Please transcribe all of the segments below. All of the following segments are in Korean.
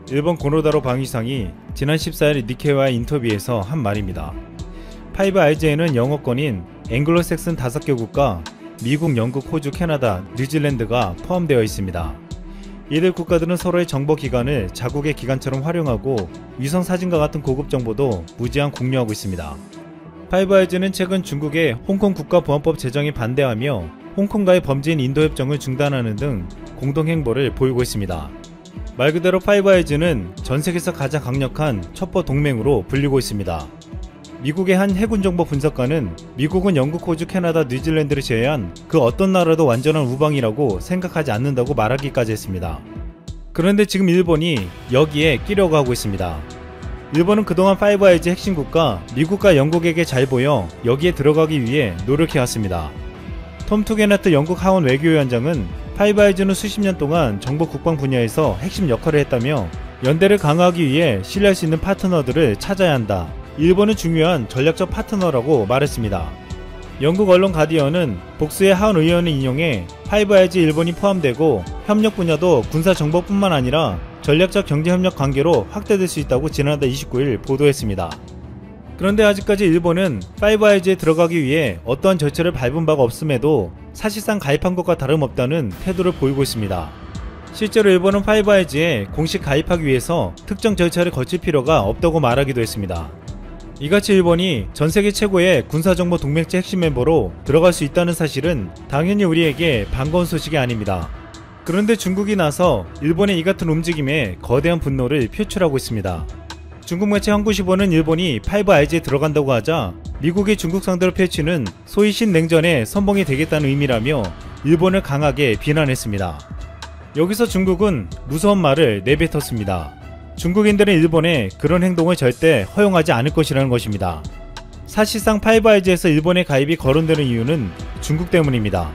일본 고노다로 방위상이 지난 14일 니케이와의 인터뷰에서 한 말입니다. 파이브 아이즈에는 영어권인 앵글로색슨 5개국과 미국, 영국, 호주, 캐나다, 뉴질랜드가 포함되어 있습니다. 이들 국가들은 서로의 정보기관을 자국의 기관처럼 활용하고 위성사진과 같은 고급 정보도 무제한 공유하고 있습니다. 파이브 아이즈는 최근 중국의 홍콩 국가보안법 제정에 반대하며 홍콩과의 범죄인 인도협정을 중단하는 등 공동행보를 보이고 있습니다. 말 그대로 파이브 아이즈는 전세계에서 가장 강력한 첩보 동맹으로 불리고 있습니다. 미국의 한 해군정보 분석가는 미국은 영국, 호주, 캐나다, 뉴질랜드를 제외한 그 어떤 나라도 완전한 우방이라고 생각하지 않는다고 말하기까지 했습니다. 그런데 지금 일본이 여기에 끼려고 하고 있습니다. 일본은 그동안 파이브 아이즈 핵심 국가 미국과 영국에게 잘 보여 여기에 들어가기 위해 노력해왔습니다. 톰 투게나트 영국 하원 외교위원장은 파이브 아이즈는 수십 년 동안 정보 국방 분야에서 핵심 역할을 했다며 연대를 강화하기 위해 신뢰할 수 있는 파트너들을 찾아야 한다. 일본은 중요한 전략적 파트너라고 말했습니다. 영국 언론 가디언은 복수의 하원 의원을 인용해 파이브 아이즈 일본이 포함되고 협력 분야도 군사 정보뿐만 아니라 전략적 경제협력 관계로 확대될 수 있다고 지난달 29일 보도했습니다. 그런데 아직까지 일본은 파이브 아이즈에 들어가기 위해 어떠한 절차를 밟은 바가 없음에도 사실상 가입한 것과 다름없다는 태도를 보이고 있습니다. 실제로 일본은 파이브 아이즈에 공식 가입하기 위해서 특정 절차를 거칠 필요가 없다고 말하기도 했습니다. 이같이 일본이 전세계 최고의 군사정보 동맹체 핵심 멤버로 들어갈 수 있다는 사실은 당연히 우리에게 반가운 소식이 아닙니다. 그런데 중국이 나서 일본의 이 같은 움직임에 거대한 분노를 표출하고 있습니다. 중국 매체 한국시보는 일본이 파이브 아이즈에 들어간다고 하자 미국이 중국 상대로 펼치는 소위 신냉전의 선봉이 되겠다는 의미라며 일본을 강하게 비난했습니다. 여기서 중국은 무서운 말을 내뱉었습니다. 중국인들은 일본의 그런 행동을 절대 허용하지 않을 것이라는 것입니다. 사실상 파이브 아이즈에서 일본의 가입이 거론되는 이유는 중국 때문입니다.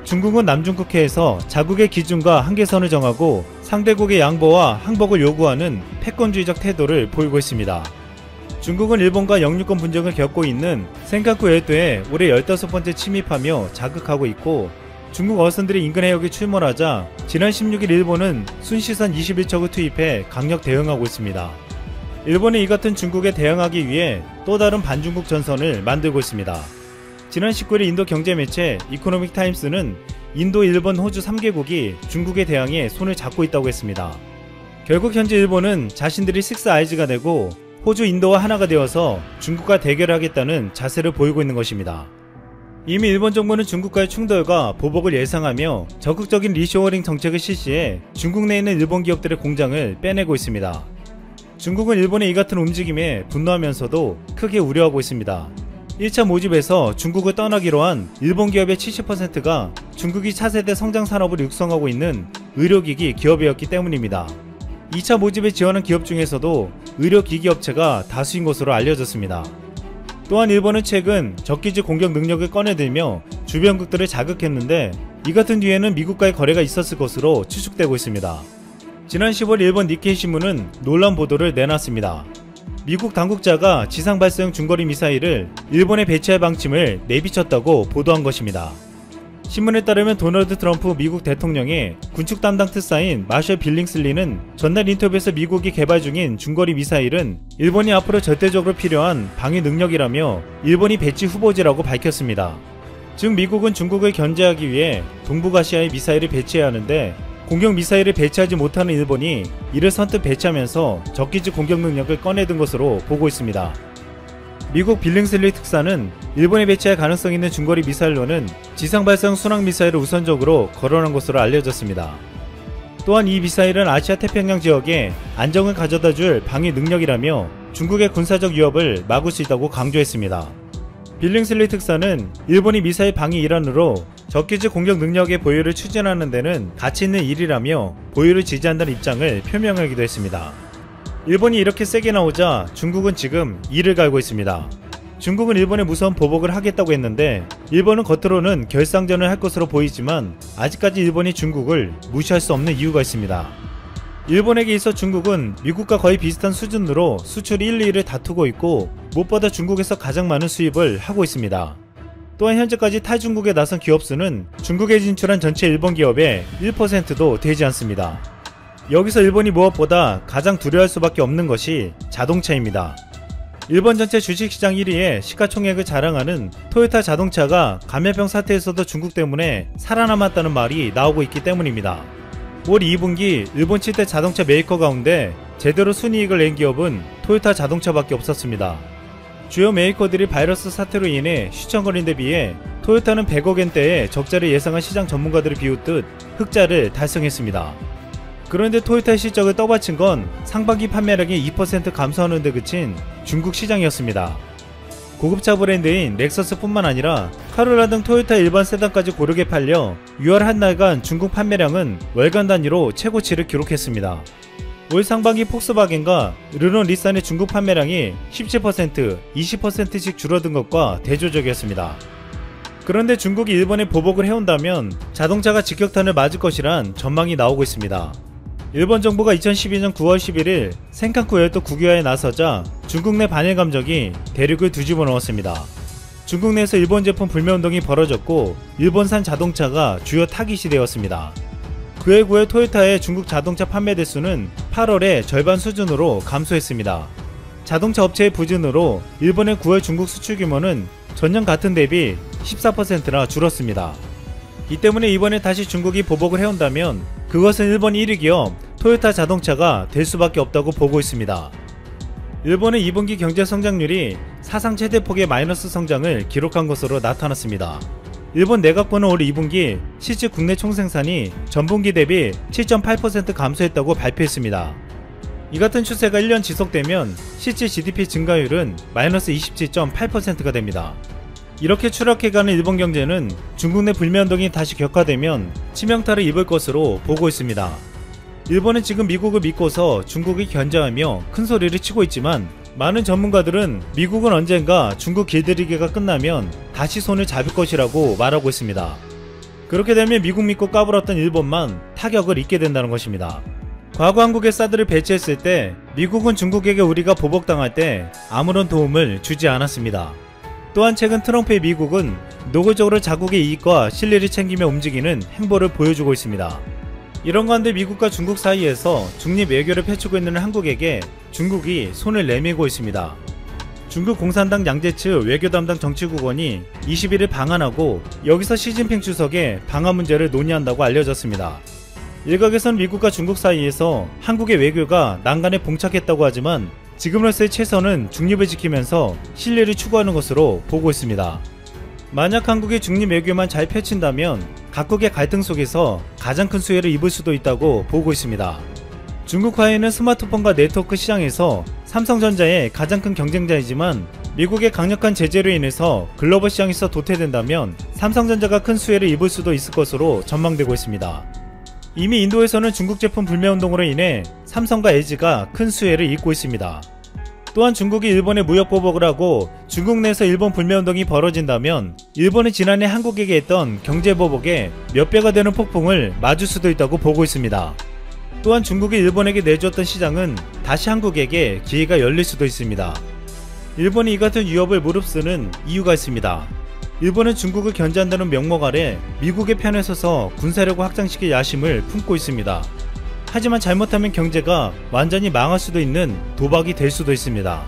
중국은 남중국해에서 자국의 기준과 한계선을 정하고 상대국의 양보와 항복을 요구하는 패권주의적 태도를 보이고 있습니다. 중국은 일본과 영유권 분쟁을 겪고 있는 센카쿠 열도에 올해 15번째 침입하며 자극하고 있고 중국 어선들이 인근 해역에 출몰하자 지난 16일 일본은 순시선 21척을 투입해 강력 대응하고 있습니다. 일본은 이 같은 중국에 대응하기 위해 또 다른 반중국 전선을 만들고 있습니다. 지난 19일 인도 경제 매체 이코노믹 타임스는 인도, 일본, 호주 3개국이 중국에 대항해 손을 잡고 있다고 했습니다. 결국 현재 일본은 자신들이 식스 아이즈가 되고 호주, 인도와 하나가 되어서 중국과 대결하겠다는 자세를 보이고 있는 것입니다. 이미 일본 정부는 중국과의 충돌과 보복을 예상하며 적극적인 리쇼어링 정책을 실시해 중국 내에 있는 일본 기업들의 공장을 빼내고 있습니다. 중국은 일본의 이 같은 움직임에 분노하면서도 크게 우려하고 있습니다. 1차 모집에서 중국을 떠나기로 한 일본 기업의 70%가 중국이 차세대 성장 산업을 육성하고 있는 의료기기 기업이었기 때문입니다. 2차 모집에 지원한 기업 중에서도 의료기기 업체가 다수인 것으로 알려졌습니다. 또한 일본은 최근 적기지 공격 능력을 꺼내들며 주변국들을 자극했는데 이 같은 뒤에는 미국과의 거래가 있었을 것으로 추측되고 있습니다. 지난 10월 일본 니케이 신문은 논란 보도를 내놨습니다. 미국 당국자가 지상 발사용 중거리 미사일을 일본에 배치할 방침을 내비쳤다고 보도한 것입니다. 신문에 따르면 도널드 트럼프 미국 대통령의 군축 담당 특사인 마셜 빌링슬리는 전날 인터뷰에서 미국이 개발 중인 중거리 미사일은 일본이 앞으로 절대적으로 필요한 방위 능력이라며 일본이 배치 후보지라고 밝혔습니다. 즉 미국은 중국을 견제하기 위해 동북아시아에 미사일을 배치해야 하는데 공격 미사일을 배치하지 못하는 일본이 이를 선뜻 배치하면서 적기지 공격 능력을 꺼내든 것으로 보고 있습니다. 미국 빌링슬리 특사는 일본에 배치할 가능성 있는 중거리 미사일로는 지상 발사용 순항 미사일을 우선적으로 거론한 것으로 알려졌습니다. 또한 이 미사일은 아시아 태평양 지역에 안정을 가져다줄 방위 능력이라며 중국의 군사적 위협을 막을 수 있다고 강조했습니다. 빌링슬리 특사는 일본이 미사일 방위 일환으로 적기지 공격 능력의 보유를 추진하는 데는 가치 있는 일이라며 보유를 지지한다는 입장을 표명하기도 했습니다. 일본이 이렇게 세게 나오자 중국은 지금 이를 갈고 있습니다. 중국은 일본에 무서운 보복을 하겠다고 했는데 일본은 겉으로는 결상전을 할 것으로 보이지만 아직까지 일본이 중국을 무시할 수 없는 이유가 있습니다. 일본에게 있어 중국은 미국과 거의 비슷한 수준으로 수출 1, 2위를 다투고 있고 무엇보다 중국에서 가장 많은 수입을 하고 있습니다. 또한 현재까지 탈중국에 나선 기업 수는 중국에 진출한 전체 일본 기업의 1%도 되지 않습니다. 여기서 일본이 무엇보다 가장 두려워할 수밖에 없는 것이 자동차입니다. 일본 전체 주식시장 1위의 시가총액을 자랑하는 토요타 자동차가 감염병 사태에서도 중국 때문에 살아남았다는 말이 나오고 있기 때문입니다. 올 2분기 일본 7대 자동차 메이커 가운데 제대로 순이익을 낸 기업은 토요타 자동차밖에 없었습니다. 주요 메이커들이 바이러스 사태로 인해 휘청거린 데 비해 토요타는 100억엔대의 적자를 예상한 시장 전문가들을 비웃듯 흑자를 달성했습니다. 그런데 토요타의 실적을 떠받친 건 상반기 판매량이 2% 감소하는 데 그친 중국 시장이었습니다. 고급차 브랜드인 렉서스뿐만 아니라 카롤라 등 토요타 일반 세단까지 고르게 팔려 6월 한 달간 중국 판매량은 월간 단위로 최고치를 기록했습니다. 올 상반기 폭스바겐과 르노 닛산의 중국 판매량이 17%, 20%씩 줄어든 것과 대조적이었습니다. 그런데 중국이 일본에 보복을 해온다면 자동차가 직격탄을 맞을 것이란 전망이 나오고 있습니다. 일본 정부가 2012년 9월 11일 센칸쿠 열도 국유화에 나서자 중국 내 반일 감정이 대륙을 뒤집어 놓았습니다. 중국 내에서 일본 제품 불매운동이 벌어졌고 일본산 자동차가 주요 타깃이 되었습니다. 그해 9월 토요타의 중국 자동차 판매 대수는 8월에 절반 수준으로 감소했습니다. 자동차 업체의 부진으로 일본의 9월 중국 수출 규모는 전년 같은 대비 14%나 줄었습니다. 이 때문에 이번에 다시 중국이 보복을 해온다면 그것은 일본 1위 기업 토요타 자동차가 될 수밖에 없다고 보고 있습니다. 일본의 2분기 경제 성장률이 사상 최대폭의 마이너스 성장을 기록한 것으로 나타났습니다. 일본 내각부는 올 2분기 실질 국내 총생산이 전분기 대비 7.8% 감소했다고 발표했습니다. 이 같은 추세가 1년 지속되면 실질 GDP 증가율은 마이너스 27.8%가 됩니다. 이렇게 추락해가는 일본 경제는 중국 내 불매운동이 다시 격화되면 치명타를 입을 것으로 보고 있습니다. 일본은 지금 미국을 믿고서 중국을 견제하며 큰 소리를 치고 있지만 많은 전문가들은 미국은 언젠가 중국 길들이기가 끝나면 다시 손을 잡을 것이라고 말하고 있습니다. 그렇게 되면 미국 믿고 까불었던 일본만 타격을 입게 된다는 것입니다. 과거 한국에 사드를 배치했을 때 미국은 중국에게 우리가 보복당할 때 아무런 도움을 주지 않았습니다. 또한 최근 트럼프의 미국은 노골적으로 자국의 이익과 신뢰를 챙기며 움직이는 행보를 보여주고 있습니다. 이런 가운데 미국과 중국 사이에서 중립 외교를 펼치고 있는 한국에게 중국이 손을 내밀고 있습니다. 중국 공산당 양재츠 외교 담당 정치국원이 21일 방한하고 여기서 시진핑 주석의 방한 문제를 논의한다고 알려졌습니다. 일각에선 미국과 중국 사이에서 한국의 외교가 난간에 봉착했다고 하지만 지금으로서의 최선은 중립을 지키면서 신뢰를 추구하는 것으로 보고 있습니다. 만약 한국의 중립 외교만 잘 펼친다면 각국의 갈등 속에서 가장 큰 수혜를 입을 수도 있다고 보고 있습니다. 중국 화웨이는 스마트폰과 네트워크 시장에서 삼성전자의 가장 큰 경쟁자이지만 미국의 강력한 제재로 인해서 글로벌 시장에서 도태된다면 삼성전자가 큰 수혜를 입을 수도 있을 것으로 전망되고 있습니다. 이미 인도에서는 중국 제품 불매운동으로 인해 삼성과 LG가 큰 수혜를 입고 있습니다. 또한 중국이 일본에 무역 보복을 하고 중국 내에서 일본 불매운동이 벌어진다면 일본은 지난해 한국에게 했던 경제보복에 몇 배가 되는 폭풍을 맞을 수도 있다고 보고 있습니다. 또한 중국이 일본에게 내주었던 시장은 다시 한국에게 기회가 열릴 수도 있습니다. 일본이 이 같은 위협을 무릅쓰는 이유가 있습니다. 일본은 중국을 견제한다는 명목 아래 미국의 편에 서서 군사력을 확장시킬 야심을 품고 있습니다. 하지만 잘못하면 경제가 완전히 망할 수도 있는 도박이 될 수도 있습니다.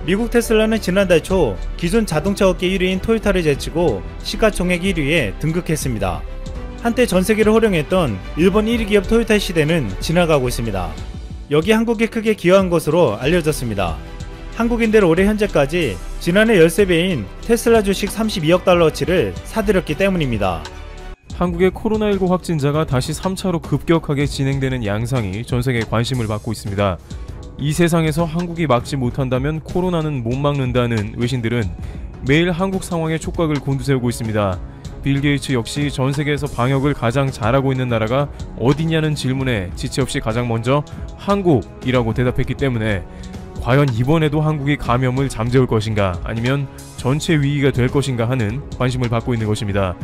미국 테슬라는 지난달 초 기존 자동차 업계 1위인 토요타를 제치고 시가총액 1위에 등극했습니다. 한때 전세계를 호령했던 일본 1위 기업 토요타의 시대는 지나가고 있습니다. 여기 한국에 크게 기여한 것으로 알려졌습니다. 한국인들 올해 현재까지 지난해 13배인 테슬라 주식 32억 달러어치를 사들였기 때문입니다. 한국의 코로나19 확진자가 다시 3차로 급격하게 진행되는 양상이 전세계에 관심을 받고 있습니다. 이 세상에서 한국이 막지 못한다면 코로나는 못 막는다는 외신들은 매일 한국 상황에 촉각을 곤두세우고 있습니다. 빌 게이츠 역시 전세계에서 방역을 가장 잘하고 있는 나라가 어디냐는 질문에 지체 없이 가장 먼저 한국이라고 대답했기 때문에 과연 이번에도 한국이 감염을 잠재울 것인가 아니면 전체 위기가 될 것인가 하는 관심을 받고 있는 것입니다.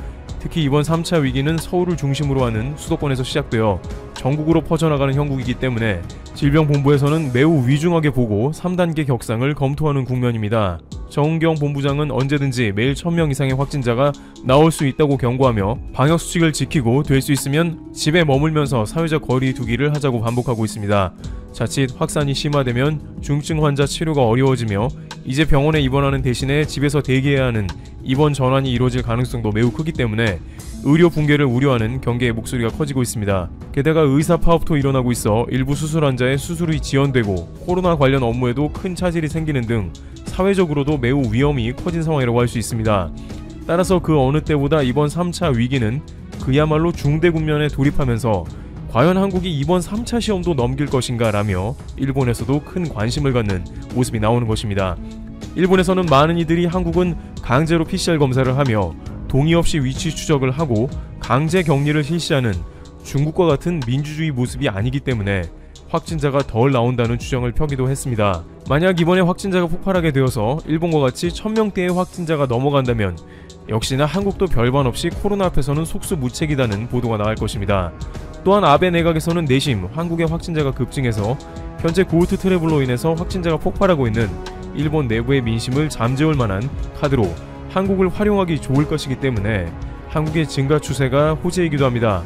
특히 이번 3차 위기는 서울을 중심으로 하는 수도권에서 시작되어 전국으로 퍼져나가는 형국이기 때문에 질병본부에서는 매우 위중하게 보고 3단계 격상을 검토하는 국면입니다. 정은경 본부장은 언제든지 매일 1000명 이상의 확진자가 나올 수 있다고 경고하며 방역수칙을 지키고 될 수 있으면 집에 머물면서 사회적 거리 두기를 하자고 반복하고 있습니다. 자칫 확산이 심화되면 중증 환자 치료가 어려워지며 이제 병원에 입원하는 대신에 집에서 대기해야 하는 입원 전환이 이루어질 가능성도 매우 크기 때문에 의료 붕괴를 우려하는 경계의 목소리가 커지고 있습니다. 게다가 의사 파업도 일어나고 있어 일부 수술 환자의 수술이 지연되고 코로나 관련 업무에도 큰 차질이 생기는 등 사회적으로도 매우 위험이 커진 상황이라고 할 수 있습니다. 따라서 그 어느 때보다 이번 3차 위기는 그야말로 중대 국면에 돌입하면서 과연 한국이 이번 3차 시험도 넘길 것인가 라며 일본에서도 큰 관심을 갖는 모습이 나오는 것입니다. 일본에서는 많은 이들이 한국은 강제로 PCR 검사를 하며 동의 없이 위치 추적을 하고 강제 격리를 실시하는 중국과 같은 민주주의 모습이 아니기 때문에 확진자가 덜 나온다는 추정을 펴기도 했습니다. 만약 이번에 확진자가 폭발하게 되어서 일본과 같이 1000명대의 확진자가 넘어간다면 역시나 한국도 별반 없이 코로나 앞에서는 속수무책이라는 보도가 나올 것입니다. 또한 아베 내각에서는 내심 한국의 확진자가 급증해서 현재 고우트 트래블로 인해서 확진자가 폭발하고 있는 일본 내부의 민심을 잠재울 만한 카드로 한국을 활용하기 좋을 것이기 때문에 한국의 증가 추세가 호재이기도 합니다.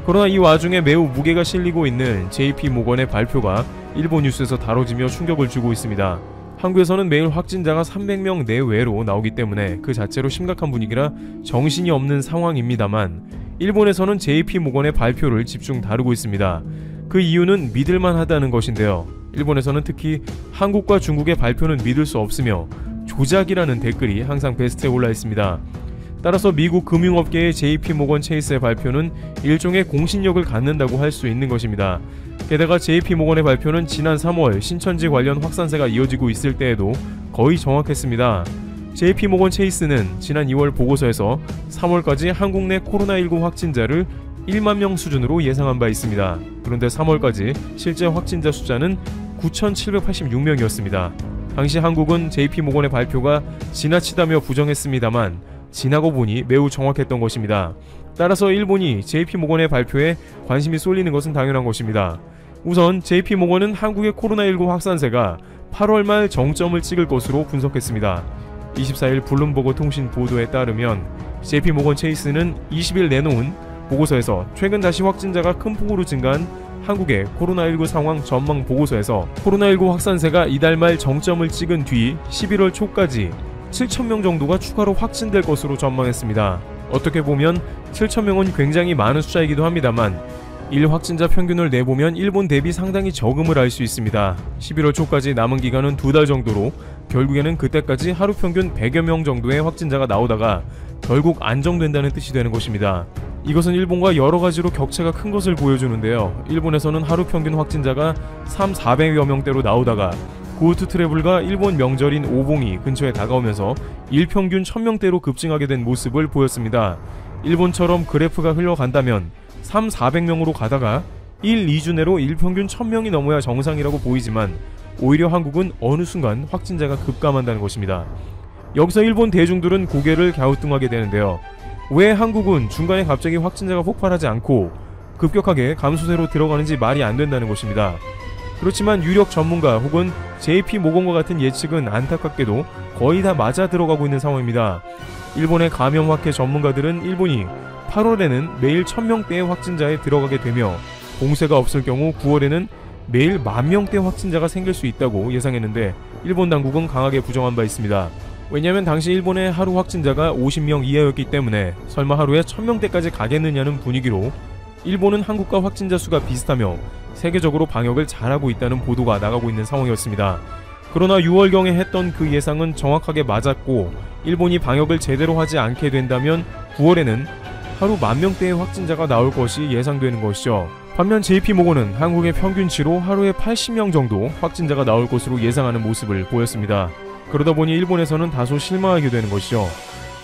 그러나 이 와중에 매우 무게가 실리고 있는 JP모건의 발표가 일본 뉴스에서 다뤄지며 충격을 주고 있습니다. 한국에서는 매일 확진자가 300명 내외로 나오기 때문에 그 자체로 심각한 분위기라 정신이 없는 상황입니다만 일본에서는 JP모건의 발표를 집중 다루고 있습니다. 그 이유는 믿을만 하다는 것인데요. 일본에서는 특히 한국과 중국의 발표는 믿을 수 없으며 조작이라는 댓글이 항상 베스트에 올라 있습니다. 따라서 미국 금융업계의 JP모건 체이스의 발표는 일종의 공신력을 갖는다고 할 수 있는 것입니다. 게다가 JP모건의 발표는 지난 3월 신천지 관련 확산세가 이어지고 있을 때에도 거의 정확했습니다. JP모건 체이스는 지난 2월 보고서에서 3월까지 한국 내 코로나19 확진자를 1만 명 수준으로 예상한 바 있습니다. 그런데 3월까지 실제 확진자 숫자는 9,786명이었습니다. 당시 한국은 JP모건의 발표가 지나치다며 부정했습니다만 지나고 보니 매우 정확했던 것입니다. 따라서 일본이 JP모건의 발표에 관심이 쏠리는 것은 당연한 것입니다. 우선 JP모건은 한국의 코로나19 확산세가 8월 말 정점을 찍을 것으로 분석했습니다. 24일 블룸버그 통신 보도에 따르면 JP모건 체이스는 20일 내놓은 보고서에서 최근 다시 확진자가 큰 폭으로 증가한 한국의 코로나19 상황 전망 보고서에서 코로나19 확산세가 이달 말 정점을 찍은 뒤 11월 초까지 7,000명 정도가 추가로 확진될 것으로 전망했습니다. 어떻게 보면 7,000명은 굉장히 많은 숫자이기도 합니다만 일 확진자 평균을 내보면 일본 대비 상당히 적음을 알 수 있습니다. 11월 초까지 남은 기간은 2달 정도로 결국에는 그때까지 하루 평균 100여 명 정도의 확진자가 나오다가 결국 안정된다는 뜻이 되는 것입니다. 이것은 일본과 여러 가지로 격차가 큰 것을 보여주는데요. 일본에서는 하루 평균 확진자가 3,400여 명대로 나오다가 고우트 트래블과 일본 명절인 오봉이 근처에 다가오면서 일평균 1000명대로 급증하게 된 모습을 보였습니다. 일본처럼 그래프가 흘러간다면 3,400명으로 가다가 1, 2주 내로 일평균 1000명이 넘어야 정상이라고 보이지만 오히려 한국은 어느 순간 확진자가 급감한다는 것입니다. 여기서 일본 대중들은 고개를 갸우뚱하게 되는데요. 왜 한국은 중간에 갑자기 확진자가 폭발하지 않고 급격하게 감소세로 들어가는지 말이 안 된다는 것입니다. 그렇지만 유력 전문가 혹은 JP모건과 같은 예측은 안타깝게도 거의 다 맞아 들어가고 있는 상황입니다. 일본의 감염학회 전문가들은 일본이 8월에는 매일 1000명대의 확진자에 들어가게 되며 봉쇄가 없을 경우 9월에는 매일 10,000명대 확진자가 생길 수 있다고 예상했는데 일본 당국은 강하게 부정한 바 있습니다. 왜냐하면 당시 일본의 하루 확진자가 50명 이하였기 때문에 설마 하루에 1000명대까지 가겠느냐는 분위기로 일본은 한국과 확진자 수가 비슷하며 세계적으로 방역을 잘하고 있다는 보도가 나가고 있는 상황이었습니다. 그러나 6월경에 했던 그 예상은 정확하게 맞았고 일본이 방역을 제대로 하지 않게 된다면 9월에는 하루 10,000명대의 확진자가 나올 것이 예상되는 것이죠. 반면 JP모건은 한국의 평균치로 하루에 80명 정도 확진자가 나올 것으로 예상하는 모습을 보였습니다. 그러다 보니 일본에서는 다소 실망하게 되는 것이죠.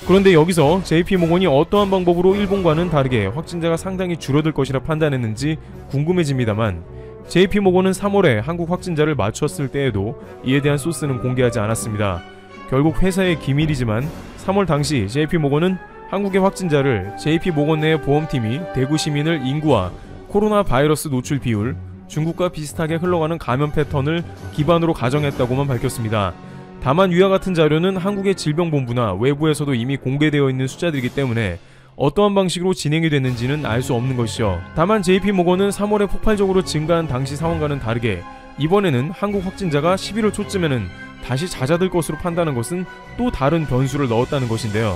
그런데 여기서 JP모건이 어떠한 방법으로 일본과는 다르게 확진자가 상당히 줄어들 것이라 판단했는지 궁금해집니다만 JP모건은 3월에 한국 확진자를 맞췄을 때에도 이에 대한 소스는 공개하지 않았습니다. 결국 회사의 기밀이지만 3월 당시 JP모건은 한국의 확진자를 JP모건 내 보험팀이 대구 시민을 인구와 코로나 바이러스 노출 비율, 중국과 비슷하게 흘러가는 감염 패턴을 기반으로 가정했다고만 밝혔습니다. 다만 위와 같은 자료는 한국의 질병본부나 외부에서도 이미 공개되어 있는 숫자들이기 때문에 어떠한 방식으로 진행이 됐는지는 알 수 없는 것이죠. 다만 JP모건은 3월에 폭발적으로 증가한 당시 상황과는 다르게 이번에는 한국 확진자가 11월 초쯤에는 다시 잦아들 것으로 판단한 것은 또 다른 변수를 넣었다는 것인데요.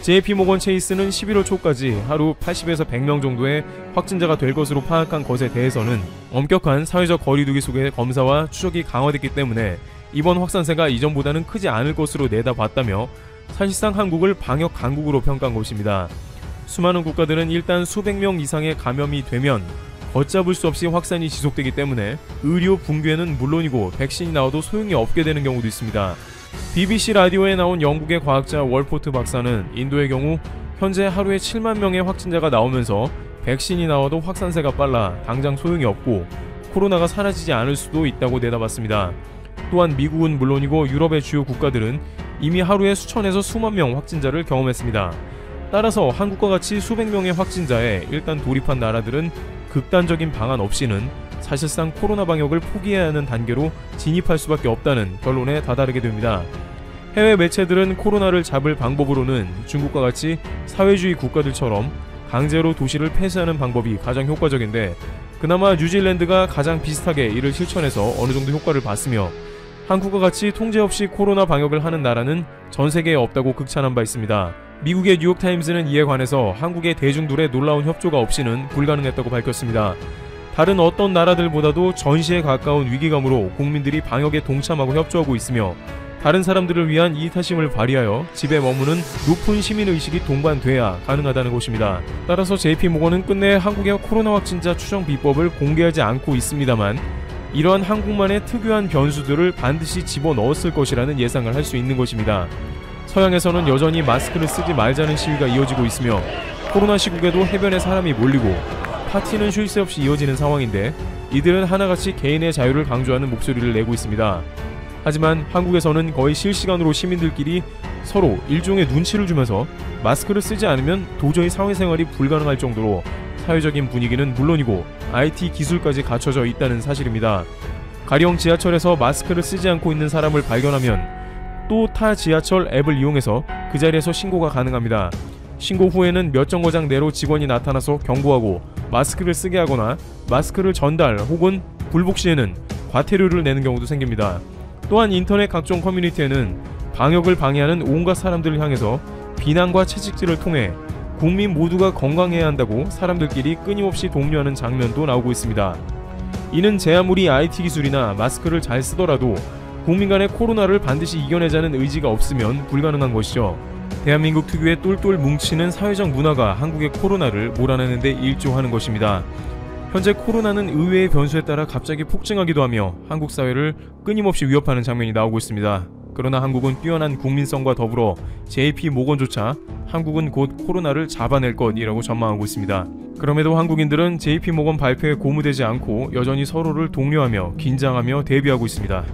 JP모건 체이스는 11월 초까지 하루 80에서 100명 정도의 확진자가 될 것으로 파악한 것에 대해서는 엄격한 사회적 거리두기 속의 검사와 추적이 강화됐기 때문에 이번 확산세가 이전보다는 크지 않을 것으로 내다봤다며 사실상 한국을 방역 강국으로 평가한 것입니다. 수많은 국가들은 일단 수백 명 이상의 감염이 되면 걷잡을 수 없이 확산이 지속되기 때문에 의료 붕괴는 물론이고 백신이 나와도 소용이 없게 되는 경우도 있습니다. BBC 라디오에 나온 영국의 과학자 월포트 박사는 인도의 경우 현재 하루에 7만 명의 확진자가 나오면서 백신이 나와도 확산세가 빨라 당장 소용이 없고 코로나가 사라지지 않을 수도 있다고 내다봤습니다. 또한 미국은 물론이고 유럽의 주요 국가들은 이미 하루에 수천에서 수만 명 확진자를 경험했습니다. 따라서 한국과 같이 수백 명의 확진자에 일단 돌입한 나라들은 극단적인 방안 없이는 사실상 코로나 방역을 포기해야 하는 단계로 진입할 수밖에 없다는 결론에 다다르게 됩니다. 해외 매체들은 코로나를 잡을 방법으로는 중국과 같이 사회주의 국가들처럼 강제로 도시를 폐쇄하는 방법이 가장 효과적인데 그나마 뉴질랜드가 가장 비슷하게 이를 실천해서 어느 정도 효과를 봤으며 한국과 같이 통제 없이 코로나 방역을 하는 나라는 전 세계에 없다고 극찬한 바 있습니다. 미국의 뉴욕타임즈는 이에 관해서 한국의 대중들의 놀라운 협조가 없이는 불가능했다고 밝혔습니다. 다른 어떤 나라들보다도 전시에 가까운 위기감으로 국민들이 방역에 동참하고 협조하고 있으며 다른 사람들을 위한 이타심을 발휘하여 집에 머무는 높은 시민의식이 동반돼야 가능하다는 것입니다. 따라서 JP모건은 끝내 한국의 코로나 확진자 추정 비법을 공개하지 않고 있습니다만 이러한 한국만의 특유한 변수들을 반드시 집어넣었을 것이라는 예상을 할 수 있는 것입니다. 서양에서는 여전히 마스크를 쓰지 말자는 시위가 이어지고 있으며 코로나 시국에도 해변에 사람이 몰리고 파티는 쉴 새 없이 이어지는 상황인데 이들은 하나같이 개인의 자유를 강조하는 목소리를 내고 있습니다. 하지만 한국에서는 거의 실시간으로 시민들끼리 서로 일종의 눈치를 주면서 마스크를 쓰지 않으면 도저히 사회생활이 불가능할 정도로 사회적인 분위기는 물론이고 IT 기술까지 갖춰져 있다는 사실입니다. 가령 지하철에서 마스크를 쓰지 않고 있는 사람을 발견하면 또 타 지하철 앱을 이용해서 그 자리에서 신고가 가능합니다. 신고 후에는 몇 정거장 내로 직원이 나타나서 경고하고 마스크를 쓰게 하거나 마스크를 전달 혹은 불복 시에는 과태료를 내는 경우도 생깁니다. 또한 인터넷 각종 커뮤니티에는 방역을 방해하는 온갖 사람들을 향해서 비난과 채찍질을 통해 국민 모두가 건강해야 한다고 사람들끼리 끊임없이 독려하는 장면도 나오고 있습니다. 이는 제 아무리 IT 기술이나 마스크를 잘 쓰더라도 국민 간의 코로나를 반드시 이겨내자는 의지가 없으면 불가능한 것이죠. 대한민국 특유의 똘똘 뭉치는 사회적 문화가 한국의 코로나를 몰아내는 데 일조하는 것입니다. 현재 코로나는 의외의 변수에 따라 갑자기 폭증하기도 하며 한국 사회를 끊임없이 위협하는 장면이 나오고 있습니다. 그러나 한국은 뛰어난 국민성과 더불어 JP모건조차 한국은 곧 코로나를 잡아낼 것이라고 전망하고 있습니다. 그럼에도 한국인들은 JP모건 발표에 고무되지 않고 여전히 서로를 독려하며 긴장하며 대비하고 있습니다.